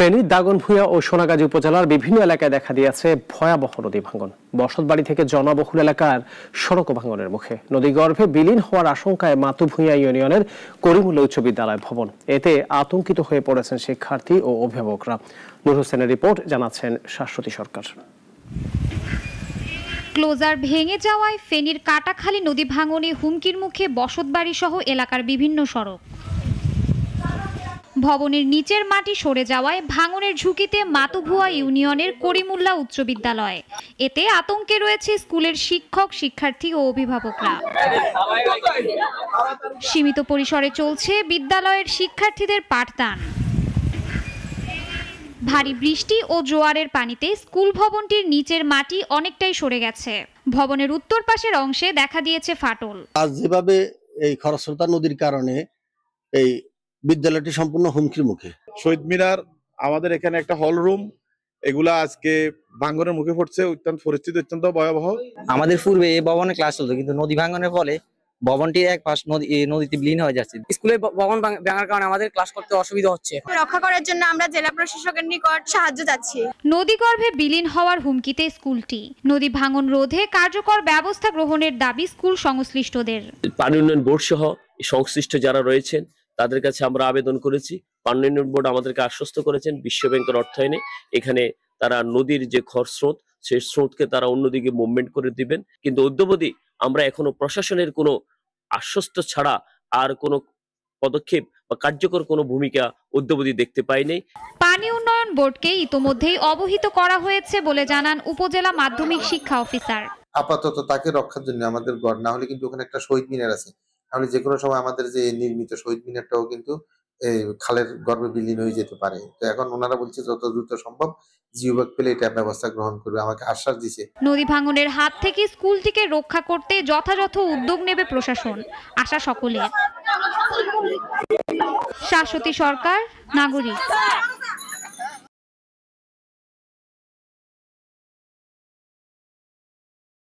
ফেনীর দাগনভূঞা ও সোনাগাজী উপজেলার বিভিন্ন এলাকায় দেখা দিয়েছে ভয়াবহ নদী ভাঙন। বসতবাড়ি থেকে জনবহুল এলাকার সড়ক ভাঙনের মুখে। নদীগর্ভে বিলীন হওয়ার আশঙ্কায় মাতুভূঞা ইউনিয়নের করিমুল্লাহ উচ্চ বিদ্যালয় ভবন। এতে আতঙ্কিত হয়ে পড়েছেন শিক্ষার্থী ও অভিভাবকরা। নূর হোসেনের রিপোর্ট, জানাচ্ছেন শাশ্বতী সরকার। ক্লোজার ভেঙে যাওয়ায় ফেনীর কাটাখালী নদী ভাঙনে হুমকির মুখে বসতবাড়ি সহ এলাকার বিভিন্ন সড়ক। ভবনের নিচের মাটি সরে যাওয়ায় ভাঙনের ঝুঁকিতে মাতুভুয়া ইউনিয়নের করিমুল্লাহ উচ্চ বিদ্যালয়। এতে আতঙ্কে রয়েছে স্কুলের শিক্ষক, শিক্ষার্থী ও অভিভাবকরা। সীমিত পরিসরে চলছে বিদ্যালয়ের শিক্ষার্থীদের পাঠদান। ভারী বৃষ্টি ও জোয়ারের পানিতে স্কুল ভবনটির নিচের মাটি অনেকটাই সরে গেছে। ভবনের উত্তর পাশের অংশে দেখা দিয়েছে ফাটল। আজ যেভাবে এই খরস্রোতা নদীর কারণে এই বিদ্যালয়টি সম্পূর্ণ হুমকির মুখে। শহীদ মিনার, আমাদের এখানে একটা হল রুম, এগুলা আজকে ভাঙনের মুখে পড়ছে। পরিস্থিতি অত্যন্ত ভয়াবহ। আমাদের পূর্বে এই ভবনে ক্লাস চলতো, কিন্তু নদী ভাঙনের ফলে ভবনটির এক পাশ নদীতে বিলীন হয়ে যাচ্ছে। স্কুলের ভবন ভাঙার কারণে আমাদের ক্লাস করতে অসুবিধা হচ্ছে। রক্ষা করার জন্য আমরা জেলা প্রশাসকের নিকট সাহায্য চাচ্ছি। নদীগর্ভে বিলীন হওয়ার হুমকিতে স্কুলটি। নদী ভাঙন রোধে কার্যকর ব্যবস্থা গ্রহণের দাবি স্কুল সংশ্লিষ্টদের। পানি উন্নয়ন বোর্ড সহ সংশ্লিষ্ট যারা রয়েছেন তাদের কাছে আমরা আবেদন করেছি। পানি উন্নয়ন বোর্ড আমাদেরকে আশ্বস্ত করেছেন বিশ্ব ব্যাংকের অর্থায়নে এখানে তারা নদীর যে খরস্রোত, সেই স্রোতকে তারা অন্যদিকে মুভমেন্ট করে দিবেন। কিন্তু অদ্যাবধি আমরা এখনো প্রশাসনের কোনো আশ্বস্ত ছাড়া আর কোনো পদক্ষেপ বা কার্যকর কোনো ভূমিকা অদ্যাবধি দেখতে পাইনি। পানি উন্নয়ন বোর্ডকে ইতোমধ্যেই অবহিত করা হয়েছে বলে জানান উপজেলা মাধ্যমিক শিক্ষা অফিসার। আপাতত তাকে রক্ষার জন্য আমাদের গড় না হলে কিন্তু ওখানে একটা শহীদ মিনার আছে, তাহলে যে কোনো সময় আমাদের যে নির্মিত শহীদ মিনারটাও কিন্তু এই খালের গর্ভে বিলীন হয়ে যেতে পারে। তো এখন ওনারা বলছে যত দ্রুত সম্ভব জিওবাগ পেলে এটা ব্যবস্থা গ্রহণ করবে, আমাকে আশ্বাস দিয়েছে। নদী ভাঙনের হাত থেকে স্কুলটিকে রক্ষা করতে যথাযথ উদ্যোগ নেবে প্রশাসন, আশা সকলের। শাশ্বতী সরকার, নাগরিক।